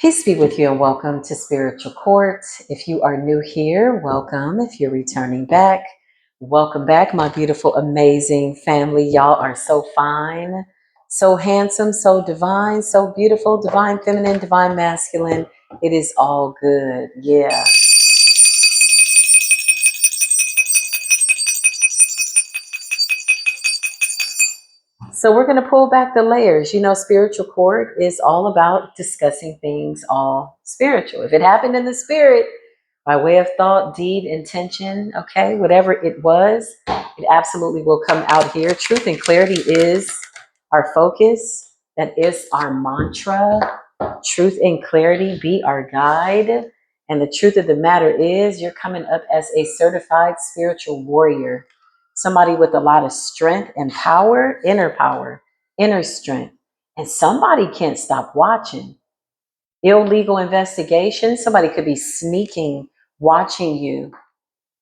Peace be with you and welcome to Spiritual Court. If you are new here, welcome. If you're returning back, welcome back, my beautiful, amazing family. Y'all are so fine, so handsome, so divine, so beautiful, divine feminine, divine masculine. It is all good. Yeah. So we're going to pull back the layers. You know, spiritual court is all about discussing things all spiritual. If it happened in the spirit, by way of thought, deed, intention, okay, whatever it was, it absolutely will come out here. Truth and clarity is our focus. That is our mantra. Truth and clarity be our guide. And the truth of the matter is, you're coming up as a certified spiritual warrior, somebody with a lot of strength and power, inner strength. And somebody can't stop watching. Illegal investigation, somebody could be sneaking, watching you,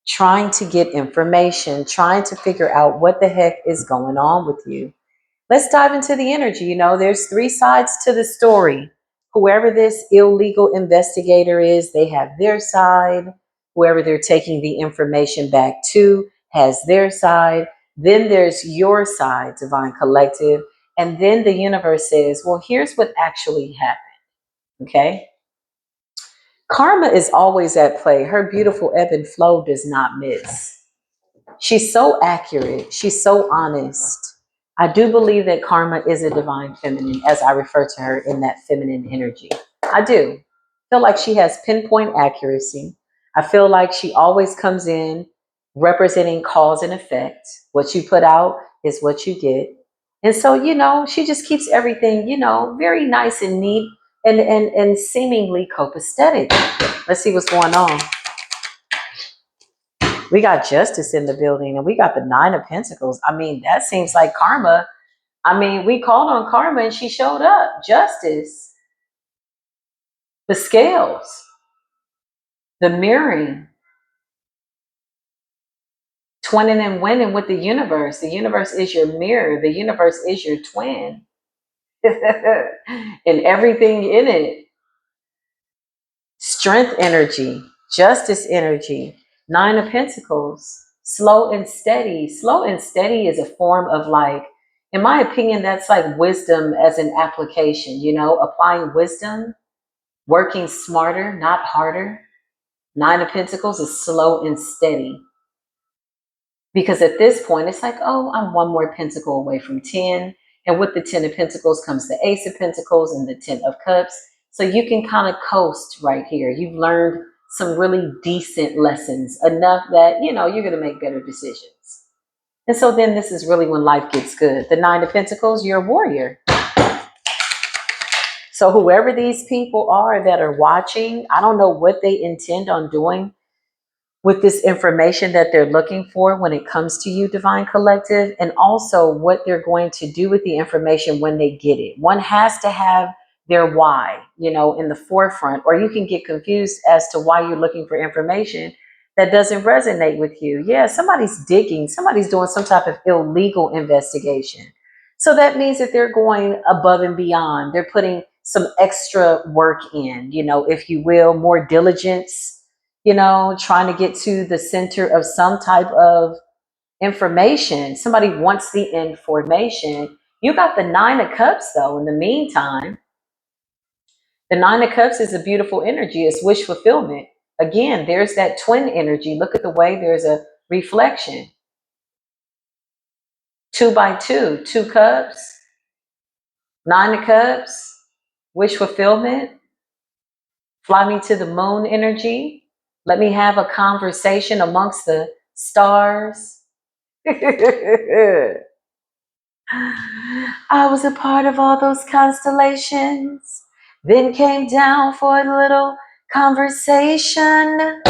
trying to get information, trying to figure out what the heck is going on with you. Let's dive into the energy. You know, there's three sides to the story. Whoever this illegal investigator is, they have their side. Whoever they're taking the information back to has their side. Then there's your side, Divine Collective. And then the universe says, well, here's what actually happened. Okay. Karma is always at play. Her beautiful ebb and flow does not miss. She's so accurate. She's so honest. I do believe that karma is a divine feminine, as I refer to her in that feminine energy. I do. I feel like she has pinpoint accuracy. I feel like she always comes in representing cause and effect. What you put out is what you get. And so, you know, she just keeps everything, you know, very nice and neat and seemingly copacetic. Let's see what's going on. We got justice in the building and we got the Nine of Pentacles. I mean, that seems like karma. I mean, we called on karma and she showed up. Justice, the scales, the mirroring, twinning and winning with the universe. The universe is your mirror. The universe is your twin. And everything in it. Strength energy, justice energy, Nine of Pentacles, slow and steady. Slow and steady is a form of, like, in my opinion, that's like wisdom as an application, you know, applying wisdom, working smarter, not harder. Nine of Pentacles is slow and steady. Because at this point, it's like, oh, I'm one more pentacle away from 10. And with the 10 of Pentacles comes the Ace of Pentacles and the 10 of Cups. So you can kind of coast right here. You've learned some really decent lessons, enough that, you know, you're going to make better decisions. And so then this is really when life gets good. The Nine of Pentacles, you're a warrior. So whoever these people are that are watching, I don't know what they intend on doing with this information that they're looking for when it comes to you, Divine Collective, and also what they're going to do with the information when they get it. One has to have their why, you know, in the forefront, or you can get confused as to why you're looking for information that doesn't resonate with you. Yeah, somebody's digging, somebody's doing some type of illegal investigation. So that means that they're going above and beyond. They're putting some extra work in, you know, if you will, more diligence, you know, trying to get to the center of some type of information. Somebody wants the information. You got the Nine of Cups, though, in the meantime. The Nine of Cups is a beautiful energy. It's wish fulfillment. Again, there's that twin energy. Look at the way there's a reflection. 2 by 2, 2 cups, Nine of Cups, wish fulfillment, fly me to the moon energy. Let me have a conversation amongst the stars. I was a part of all those constellations, then came down for a little conversation.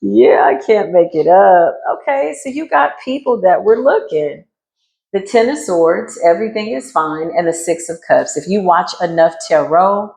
Yeah, I can't make it up. Okay, so you got people that were looking. The Ten of Swords, everything is fine, and the Six of Cups. If you watch enough tarot,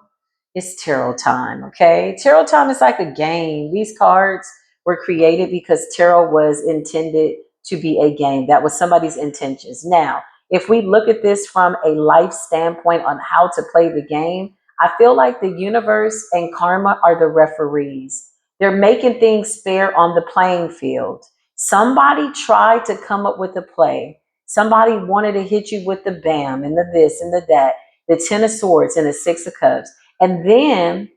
it's tarot time, okay? Tarot time is like a game. These cards were created because tarot was intended to be a game. That was somebody's intentions. Now, if we look at this from a life standpoint on how to play the game, I feel like the universe and karma are the referees. They're making things fair on the playing field. Somebody tried to come up with a play. Somebody wanted to hit you with the bam and the this and the that, the 10 of swords and the 6 of cups. And then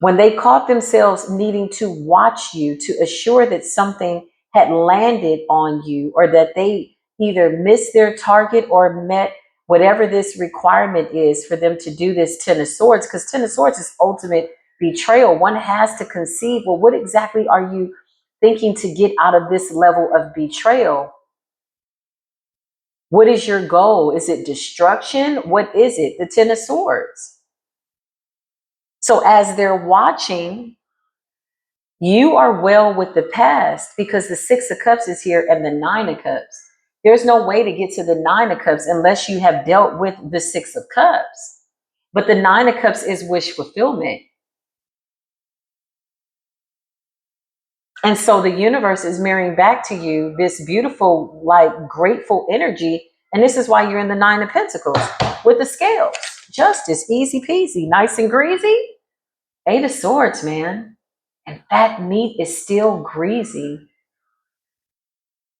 when they caught themselves needing to watch you to assure that something had landed on you, or that they either missed their target or met whatever this requirement is for them to do this 10 of swords, because 10 of swords is ultimate betrayal. One has to conceive, well, what exactly are you thinking to get out of this level of betrayal? What is your goal? Is it destruction? What is it? The 10 of swords. So as they're watching, you are well with the past, because the 6 of cups is here and the 9 of cups. There's no way to get to the 9 of cups unless you have dealt with the 6 of cups. But the 9 of cups is wish fulfillment. And so the universe is mirroring back to you this beautiful, like, grateful energy. And this is why you're in the 9 of pentacles with the scales. Justice, easy peasy, nice and greasy. 8 of swords, man. And that meat is still greasy.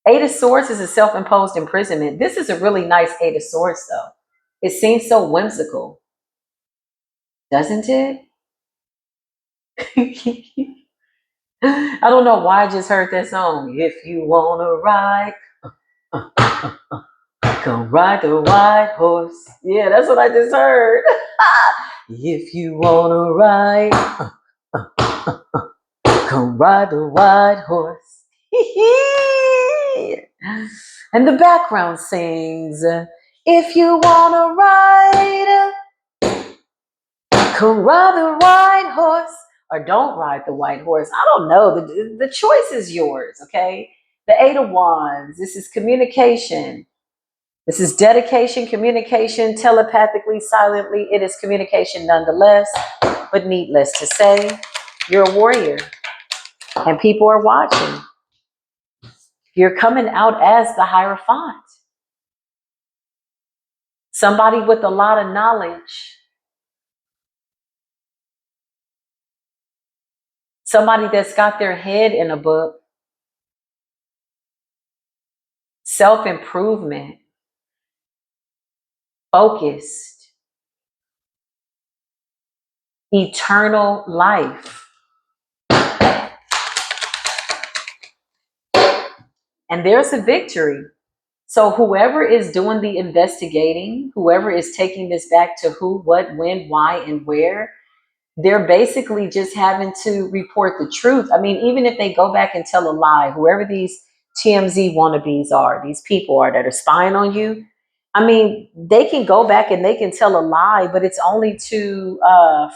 8 of swords is a self-imposed imprisonment. This is a really nice 8 of swords, though. It seems so whimsical, doesn't it? I don't know why I just heard that song. If you want to ride, come ride the white horse. Yeah, that's what I just heard. If you want to ride, come ride the white horse. And the background sings, if you want to ride, come ride the white horse, or don't ride the white horse. I don't know. The choice is yours, okay? The 8 of Wands. This is communication. This is dedication, communication, telepathically, silently. It is communication nonetheless. But needless to say, you're a warrior. And people are watching. You're coming out as the Hierophant. Somebody with a lot of knowledge. Somebody that's got their head in a book. Self-improvement. Focused. Eternal life. And there's a victory. So whoever is doing the investigating, whoever is taking this back to who, what, when, why, and where, they're basically just having to report the truth. I mean, even if they go back and tell a lie, whoever these TMZ wannabes are, these people are that are spying on you, I mean, they can go back and they can tell a lie, but it's only to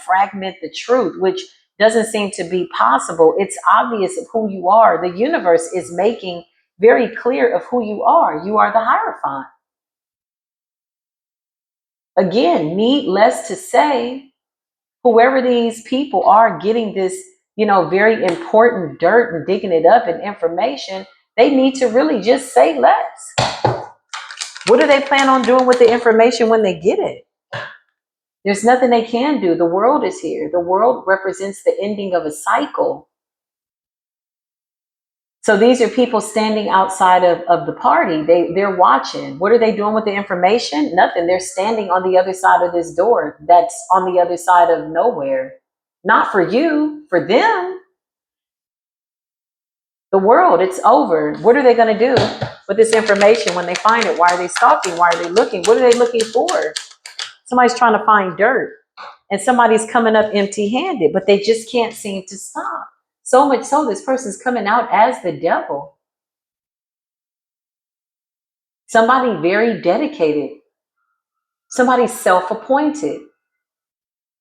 fragment the truth, which doesn't seem to be possible. It's obvious of who you are. The universe is making very clear of who you are. You are the Hierophant. Again, needless to say, whoever these people are getting this, very important dirt and digging it up and information, they need to really just say less. What do they plan on doing with the information when they get it? There's nothing they can do. The world is here. The world represents the ending of a cycle. So these are people standing outside of the party. They're watching. What are they doing with the information? Nothing. They're standing on the other side of this door that's on the other side of nowhere. Not for you, for them. The world, it's over. What are they going to do with this information when they find it? Why are they stalking? Why are they looking? What are they looking for? Somebody's trying to find dirt, and somebody's coming up empty-handed, but they just can't seem to stop. So much so, this person's coming out as the devil. Somebody very dedicated. Somebody self-appointed.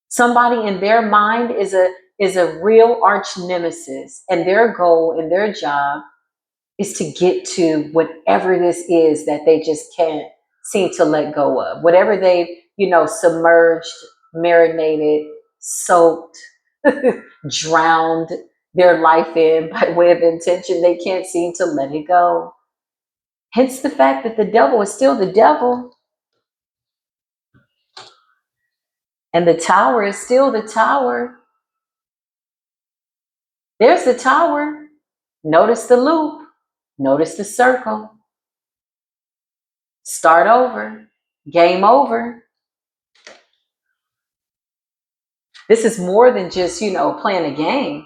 Somebody in their mind is a real arch nemesis, and their goal and their job is to get to whatever this is that they just can't seem to let go of. Whatever they, submerged, marinated, soaked, drowned their life in by way of intention, they can't seem to let it go. Hence the fact that the devil is still the devil and the tower is still the tower. There's the tower. Notice the loop. Notice the circle. Start over. Game over. This is more than just, playing a game.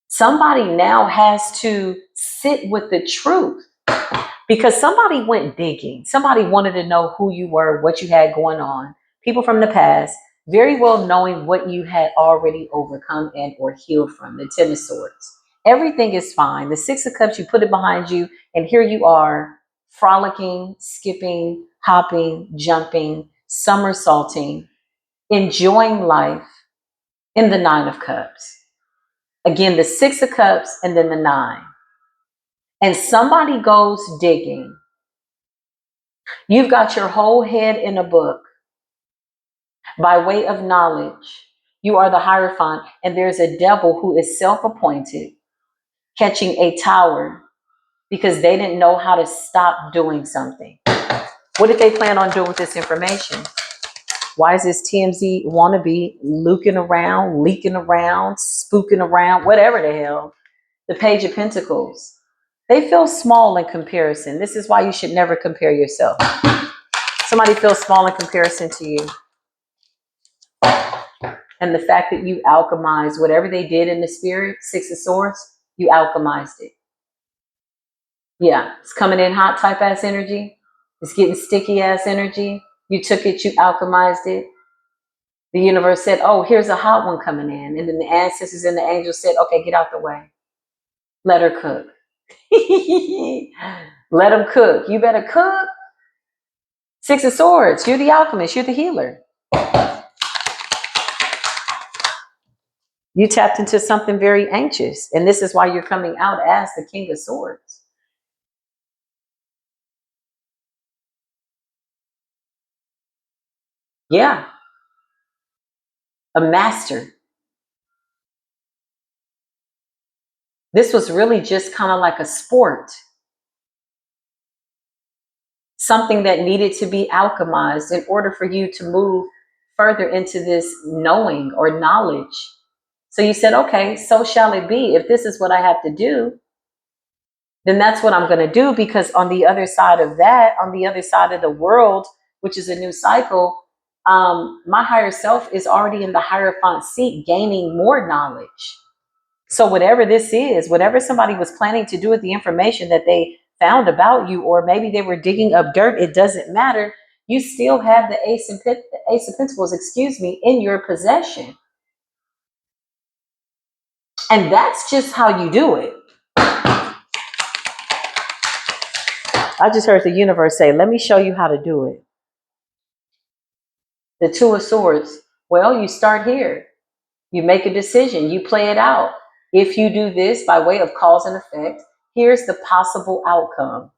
Somebody now has to sit with the truth because somebody went digging. Somebody wanted to know who you were, what you had going on. People from the past, very well knowing what you had already overcome and or healed from. The Ten of Swords. Everything is fine. The Six of Cups, you put it behind you, and here you are, frolicking, skipping, hopping, jumping, somersaulting, enjoying life in the Nine of Cups. Again, the Six of Cups and then the Nine. And somebody goes digging. You've got your whole head in a book by way of knowledge. You are the Hierophant, and there's a devil who is self-appointed catching a tower because they didn't know how to stop doing something. What did they plan on doing with this information? Why is this TMZ wannabe leaking around, spooking around, whatever the hell? The Page of Pentacles. They feel small in comparison. This is why you should never compare yourself. Somebody feels small in comparison to you. And the fact that you alchemized whatever they did in the spirit, Six of Swords, you alchemized it. Yeah, it's coming in hot type ass energy. It's getting sticky ass energy. You took it, you alchemized it. The universe said, oh, here's a hot one coming in. And then the ancestors and the angels said, okay, get out the way. Let her cook. Let them cook. You better cook. Six of Swords, you're the alchemist, you're the healer. You tapped into something very anxious, and this is why you're coming out as the King of Swords. Yeah, a master. This was really just kind of like a sport. Something that needed to be alchemized in order for you to move further into this knowing or knowledge. So you said, okay, so shall it be. If this is what I have to do, then that's what I'm going to do, because on the other side of that, on the other side of the world, which is a new cycle, my higher self is already in the Hierophant seat, gaining more knowledge. So whatever this is, whatever somebody was planning to do with the information that they found about you, or maybe they were digging up dirt, it doesn't matter. You still have the Ace of Pentacles, in your possession. And that's just how you do it. I just heard the universe say, let me show you how to do it. The Two of Swords. Well, you start here. You make a decision. You play it out. If you do this by way of cause and effect, here's the possible outcome.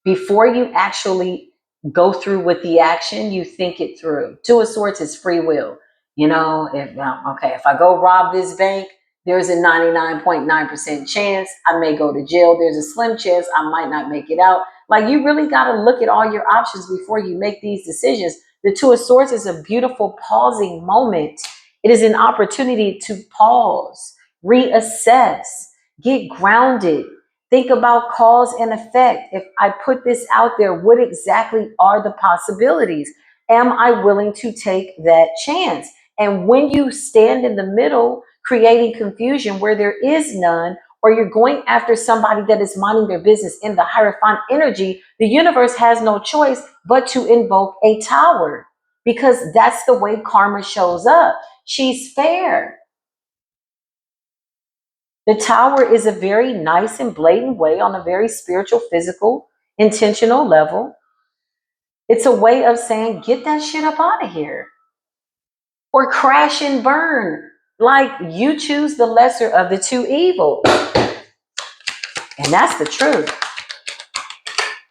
Before you actually go through with the action, you think it through. Two of Swords is free will. If I go rob this bank, there's a 99.9% chance I may go to jail. There's a slim chance I might not make it out. Like, you really got to look at all your options before you make these decisions. The Two of Swords is a beautiful pausing moment. It is an opportunity to pause, reassess, get grounded. Think about cause and effect. If I put this out there, what exactly are the possibilities? Am I willing to take that chance? And when you stand in the middle, creating confusion where there is none, or you're going after somebody that is minding their business in the Hierophant energy, the universe has no choice but to invoke a tower, because that's the way karma shows up. She's fair. The tower is a very nice and blatant way, on a very spiritual, physical, intentional level. It's a way of saying, get that shit up out of here. Or crash and burn. Like, you choose the lesser of the two evils. And that's the truth.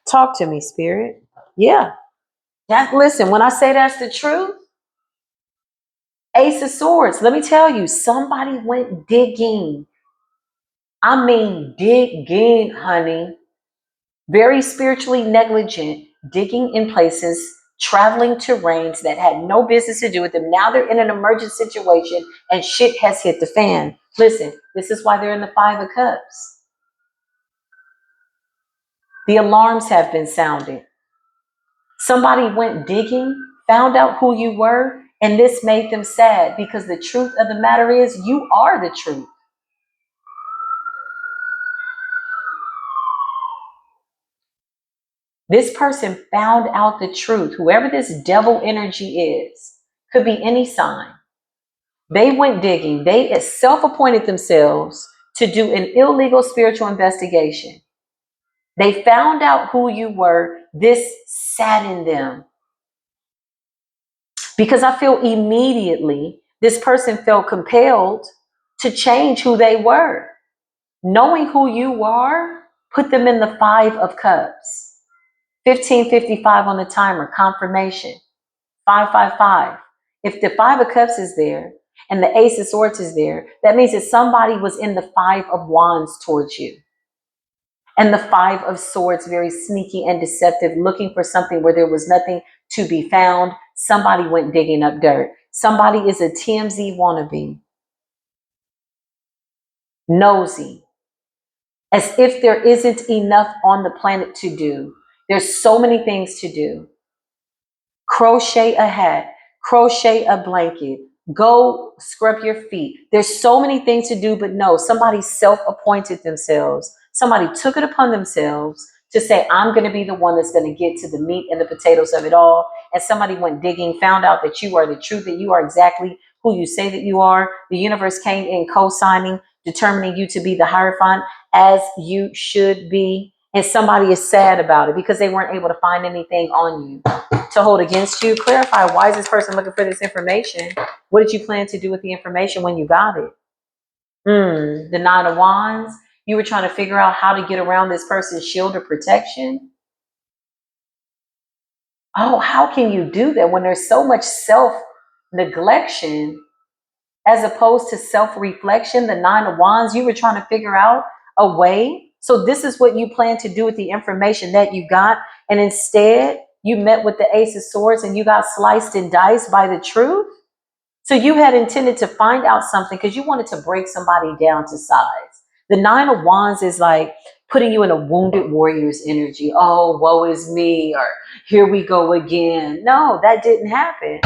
Talk to me, Spirit. Yeah. Listen, when I say that's the truth, Ace of Swords, let me tell you, somebody went digging. I mean, digging, honey. very spiritually negligent, digging in places, traveling terrains that had no business to do with them. Now they're in an emergent situation and shit has hit the fan. Listen, this is why they're in the Five of Cups. The alarms have been sounded. Somebody went digging, found out who you were, and this made them sad because the truth of the matter is you are the truth. This person found out the truth. Whoever this devil energy is, could be any sign. They went digging. They self-appointed themselves to do an illegal spiritual investigation. They found out who you were. This saddened them because I feel immediately this person felt compelled to change who they were. Knowing who you are, put them in the Five of Cups. 15:55 on the timer, confirmation. 555. If the Five of Cups is there and the Ace of Swords is there, that means that somebody was in the Five of Wands towards you. And the Five of Swords, very sneaky and deceptive, looking for something where there was nothing to be found. Somebody went digging up dirt. Somebody is a TMZ wannabe. Nosy. As if there isn't enough on the planet to do. There's so many things to do. Crochet a hat, crochet a blanket, go scrub your feet. There's so many things to do, but no, somebody self-appointed themselves. Somebody took it upon themselves to say, I'm going to be the one that's going to get to the meat and the potatoes of it all. And somebody went digging, found out that you are the truth, that you are exactly who you say that you are. The universe came in co-signing, determining you to be the Hierophant as you should be. And somebody is sad about it because they weren't able to find anything on you to hold against you. Clarify, why is this person looking for this information? What did you plan to do with the information when you got it? The Nine of Wands. You were trying to figure out how to get around this person's shield of protection. Oh, how can you do that when there's so much self-neglection as opposed to self-reflection? The Nine of Wands, you were trying to figure out a way. So this is what you plan to do with the information that you got. And instead, you met with the Ace of Swords and you got sliced and diced by the truth. So you had intended to find out something because you wanted to break somebody down to size. The Nine of Wands is like putting you in a wounded warrior's energy. Oh, woe is me, or here we go again. No, that didn't happen.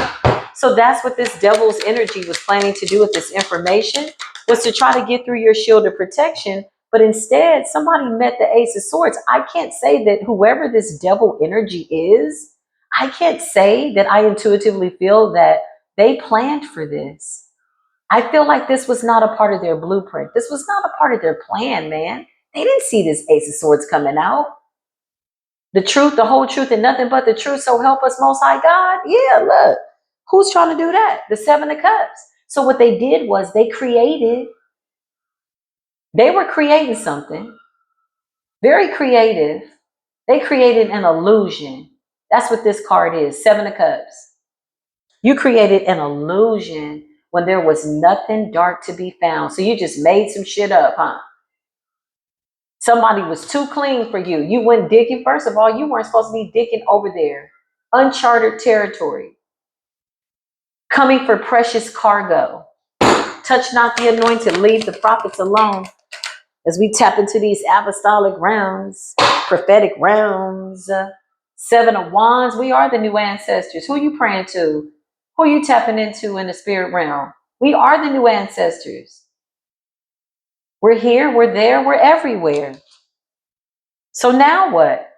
So that's what this devil's energy was planning to do with this information, was to try to get through your shield of protection. But instead, somebody met the Ace of Swords. I can't say that whoever this devil energy is, I can't say that I intuitively feel that they planned for this. I feel like this was not a part of their blueprint. This was not a part of their plan, man. They didn't see this Ace of Swords coming out. The truth, the whole truth, and nothing but the truth. So help us, Most High God. Yeah, look. Who's trying to do that? The Seven of Cups. So what they did was they were creating something very creative. They created an illusion. That's what this card is, Seven of Cups. You created an illusion when there was nothing dark to be found. So you just made some shit up, huh? Somebody was too clean for you. You went digging. First of all, you weren't supposed to be digging over there. Uncharted territory. Coming for precious cargo. Touch not the anointed, leave the prophets alone. As we tap into these apostolic realms, prophetic realms, Seven of Wands, we are the new ancestors. Who are you praying to? Who are you tapping into in the spirit realm? We are the new ancestors. We're here, we're there, we're everywhere. So now what?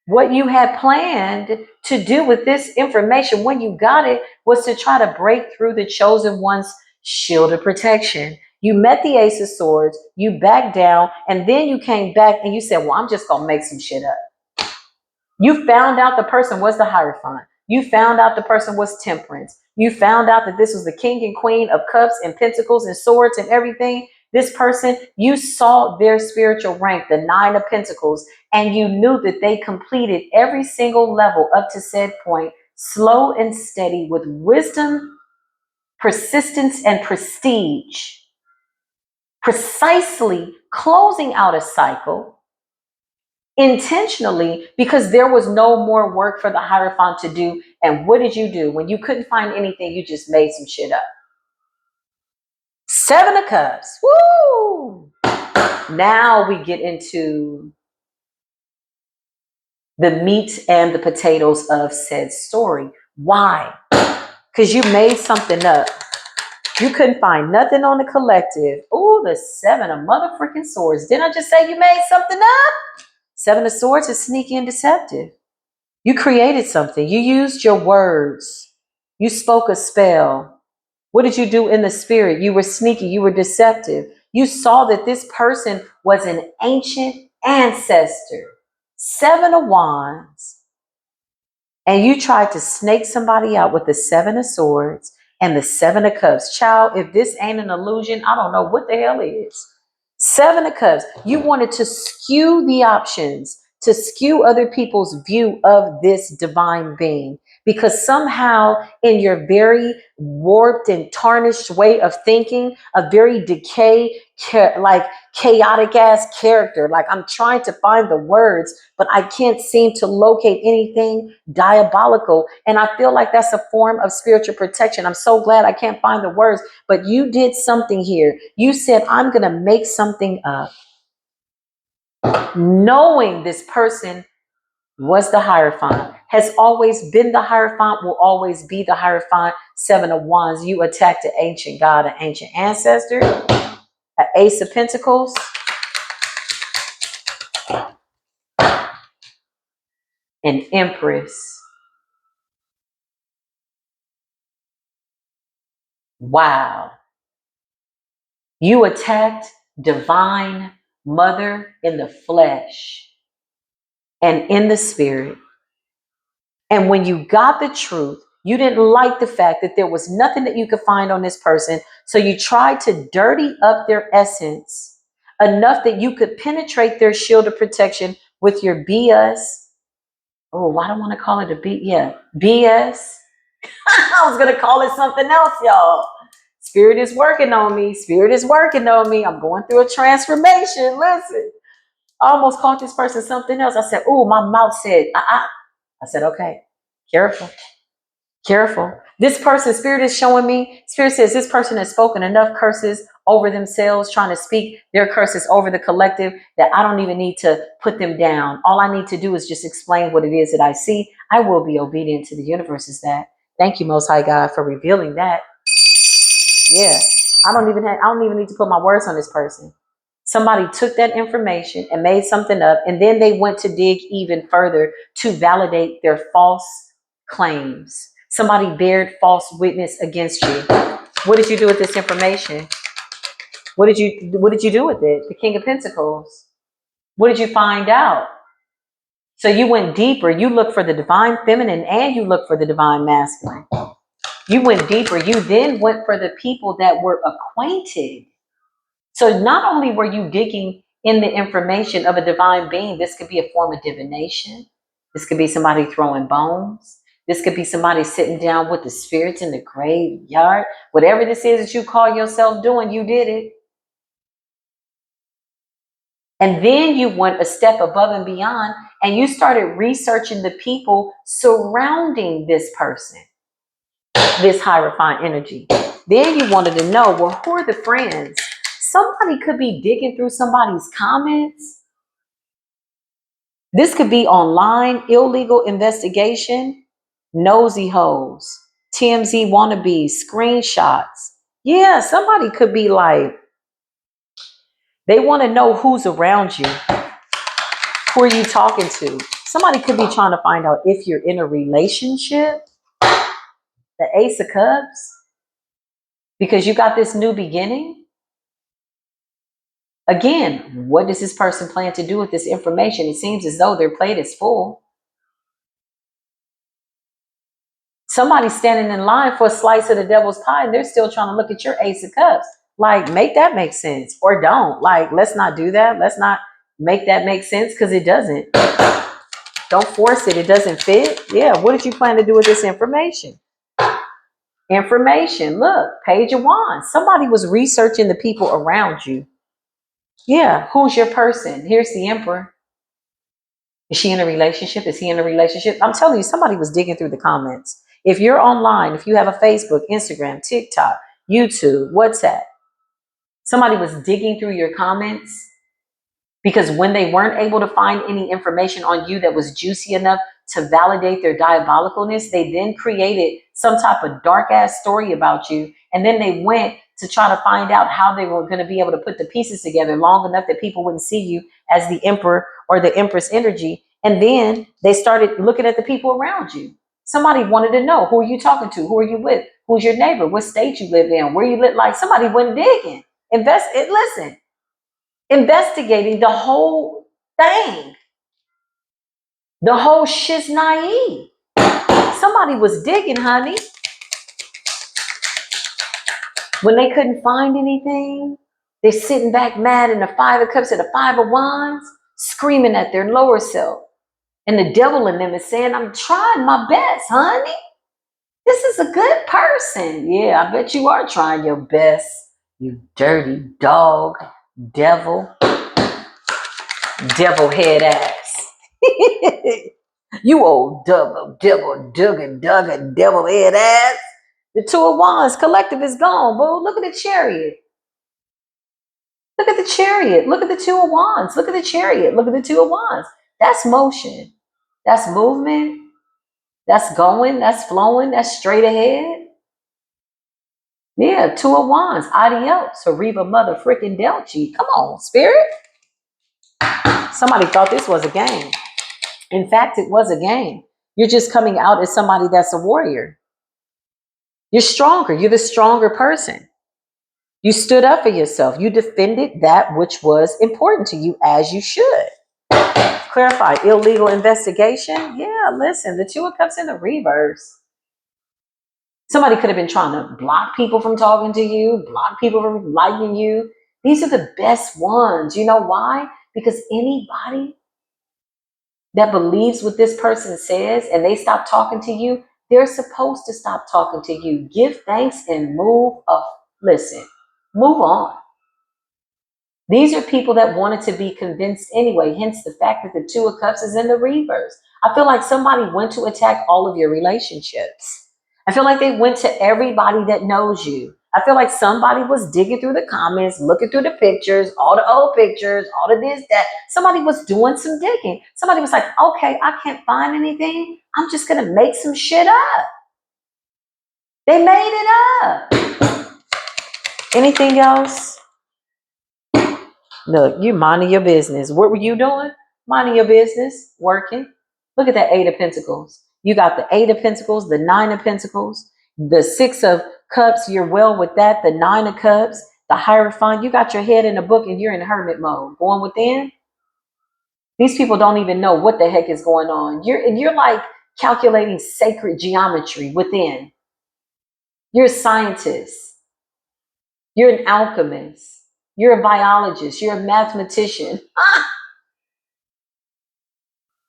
What you had planned to do with this information when you got it was to try to break through the chosen one's shield of protection. You met the Ace of Swords, you backed down, and then you came back and you said, well, I'm just going to make some shit up. You found out the person was the Hierophant. You found out the person was Temperance. You found out that this was the King and Queen of Cups and Pentacles and Swords and everything. This person, you saw their spiritual rank, the Nine of Pentacles, and you knew that they completed every single level up to said point, slow and steady, with wisdom, persistence, and prestige. Precisely closing out a cycle intentionally, because there was no more work for the Hierophant to do. And what did you do? When you couldn't find anything, you just made some shit up. Seven of Cups. Woo! Now we get into the meat and the potatoes of said story. Why? Because you made something up. You couldn't find nothing on the collective. Ooh, the Seven of motherfucking Swords. Didn't I just say you made something up? Seven of Swords is sneaky and deceptive. You created something. You used your words. You spoke a spell. What did you do in the spirit? You were sneaky. You were deceptive. You saw that this person was an ancient ancestor. Seven of Wands. And you tried to snake somebody out with the Seven of Swords and the Seven of Cups. Child, if this ain't an illusion, I don't know what the hell is. Seven of Cups. You wanted to skew the options, to skew other people's view of this divine being, because somehow in your very warped and tarnished way of thinking, a very decay, like chaotic ass character, like I'm trying to find the words, but I can't seem to locate anything diabolical. And I feel like that's a form of spiritual protection. I'm so glad I can't find the words, but you did something here. You said, I'm going to make something up. Knowing this person was the Hierophant, has always been the Hierophant, will always be the Hierophant. Seven of Wands, you attacked an ancient god, an ancient ancestor, an Ace of Pentacles, an Empress. Wow. You attacked divine mother in the flesh and in the spirit. And when you got the truth, you didn't like the fact that there was nothing that you could find on this person. So you tried to dirty up their essence enough that you could penetrate their shield of protection with your BS. Oh, I don't want to call it a B. Yeah, BS. I was going to call it something else, y'all. Spirit is working on me. Spirit is working on me. I'm going through a transformation. Listen, I almost called this person something else. I said, oh, my mouth said, I said, okay, careful. Careful. This person, Spirit is showing me, Spirit says this person has spoken enough curses over themselves, trying to speak their curses over the collective, that I don't even need to put them down. All I need to do is just explain what it is that I see. I will be obedient to the universe is that. Thank you, Most High God, for revealing that. Yeah. I don't even need to put my words on this person. Somebody took that information and made something up, and then they went to dig even further to validate their false claims. Somebody bared false witness against you. What did you do with this information? What did you do with it? The King of Pentacles. What did you find out? So you went deeper. You looked for the divine feminine and you looked for the divine masculine. You went deeper. You then went for the people that were acquainted. So not only were you digging in the information of a divine being, this could be a form of divination. This could be somebody throwing bones. This could be somebody sitting down with the spirits in the graveyard. Whatever this is that you call yourself doing, you did it. And then you went a step above and beyond, and you started researching the people surrounding this person, this Hierophant energy. Then you wanted to know, well, who are the friends? Somebody could be digging through somebody's comments. This could be online, illegal investigation, nosy hoes, TMZ wannabes, screenshots. Yeah, somebody could be like, they want to know who's around you. Who are you talking to? Somebody could be trying to find out if you're in a relationship. The Ace of Cups. Because you got this new beginning. Again, what does this person plan to do with this information? It seems as though their plate is full. Somebody's standing in line for a slice of the devil's pie and they're still trying to look at your Ace of Cups. Like, make that make sense or don't. Like, let's not do that. Let's not make that make sense because it doesn't. Don't force it. It doesn't fit. Yeah, what did you plan to do with this information? Information. Look, Page of Wands. Somebody was researching the people around you. Yeah, who's your person? Here's the Emperor. Is she in a relationship? Is he in a relationship? I'm telling you, somebody was digging through the comments. If you're online, if you have a Facebook, Instagram, TikTok, YouTube, WhatsApp, somebody was digging through your comments because when they weren't able to find any information on you that was juicy enough to validate their diabolicalness, they then created some type of dark ass story about you. And then they went to try to find out how they were going to be able to put the pieces together long enough that people wouldn't see you as the emperor or the empress energy. And then they started looking at the people around you. Somebody wanted to know, who are you talking to? Who are you with? Who's your neighbor? What state you live in? Where you live? Like, somebody went digging. Listen, investigating the whole thing, the whole shiznai. Somebody was digging, honey. When they couldn't find anything, they're sitting back mad in the Five of Cups and the Five of Wands, screaming at their lower self. And the devil in them is saying, I'm trying my best, honey. This is a good person. Yeah, I bet you are trying your best, you dirty dog, devil head ass. You old devil, devil head ass. The Two of Wands collective is gone, boo. Look at the Chariot. Look at the Chariot. Look at the Two of Wands. Look at the Chariot. Look at the Two of Wands. That's motion. That's movement. That's going. That's flowing. That's straight ahead. Yeah, Two of Wands. Adios. Arriba mother freaking Delchi. Come on, spirit. Somebody thought this was a game. In fact, it was a game. You're just coming out as somebody that's a warrior. You're stronger. You're the stronger person. You stood up for yourself. You defended that which was important to you, as you should. Clarify, illegal investigation. Yeah, listen, the Two of Cups in the reverse. Somebody could have been trying to block people from talking to you, block people from liking you. These are the best ones. You know why? Because anybody that believes what this person says and they stop talking to you, they're supposed to stop talking to you. Give thanks and move up. Listen, move on. These are people that wanted to be convinced anyway, hence the fact that the Two of Cups is in the reverse. I feel like somebody went to attack all of your relationships. I feel like they went to everybody that knows you. I feel like somebody was digging through the comments, looking through the pictures, all the old pictures, all of this, that. Somebody was doing some digging. Somebody was like, okay, I can't find anything. I'm just going to make some shit up. They made it up. Anything else? Look, you minding your business. What were you doing? Minding your business, working. Look at that Eight of Pentacles. You got the Eight of Pentacles, the Nine of Pentacles, the Six of Cups. You're well with that. The Nine of Cups, the Hierophant. You got your head in a book and you're in hermit mode. Going within. These people don't even know what the heck is going on. You're like calculating sacred geometry within. You're a scientist. You're an alchemist. You're a biologist. You're a mathematician.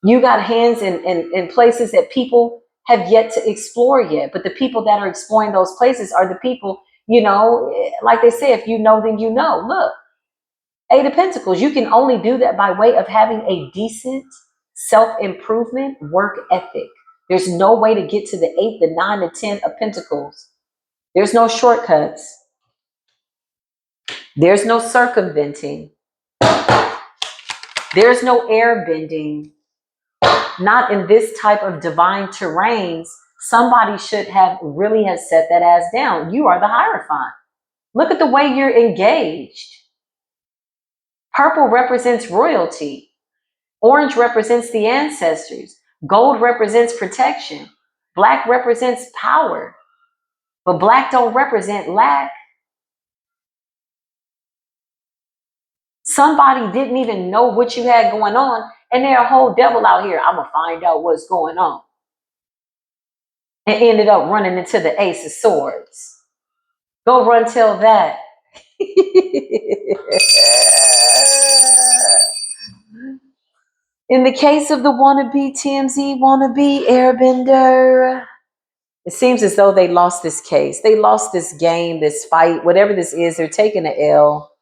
You got hands in places that people have yet to explore yet. But the people that are exploring those places are the people, like they say, if you know, then you know. Look, Eight of Pentacles, you can only do that by way of having a decent self-improvement work ethic. There's no way to get to the 8, the 9, the 10 of Pentacles. There's no shortcuts. There's no circumventing. There's no air bending. Not in this type of divine terrains. Somebody should have really have set that ass down. You are the Hierophant. Look at the way you're engaged. Purple represents royalty. Orange represents the ancestors. Gold represents protection. Black represents power. But black don't represent lack. Somebody didn't even know what you had going on, and they're a whole devil out here. I'm going to find out what's going on. And ended up running into the Ace of Swords. Go run tell that. In the case of the wannabe TMZ, wannabe airbender, it seems as though they lost this case. They lost this game, this fight, whatever this is. They're taking an L.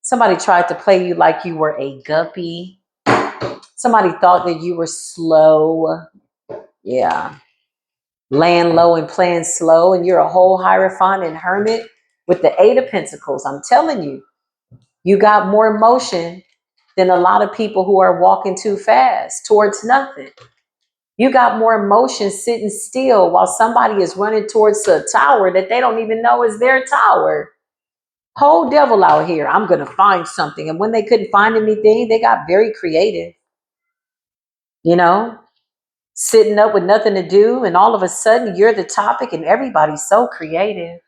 Somebody tried to play you like you were a guppy. Somebody thought that you were slow. Yeah. Laying low and playing slow, and you're a whole hierophant and hermit with the Eight of Pentacles. I'm telling you, you got more emotion than a lot of people who are walking too fast towards nothing. You got more emotion sitting still while somebody is running towards a tower that they don't even know is their tower. Whole devil out here. I'm going to find something. And when they couldn't find anything, they got very creative, you know, sitting up with nothing to do. And all of a sudden you're the topic and everybody's so creative.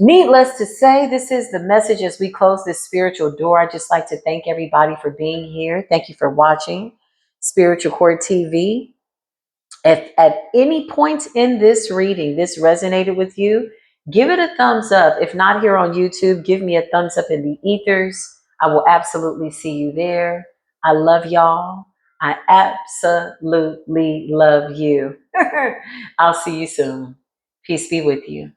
Needless to say, this is the message as we close this spiritual door. I just like to thank everybody for being here. Thank you for watching Spiritual Court TV. If at any point in this reading, this resonated with you, give it a thumbs up. If not here on YouTube, give me a thumbs up in the ethers. I will absolutely see you there. I love y'all. I absolutely love you. I'll see you soon. Peace be with you.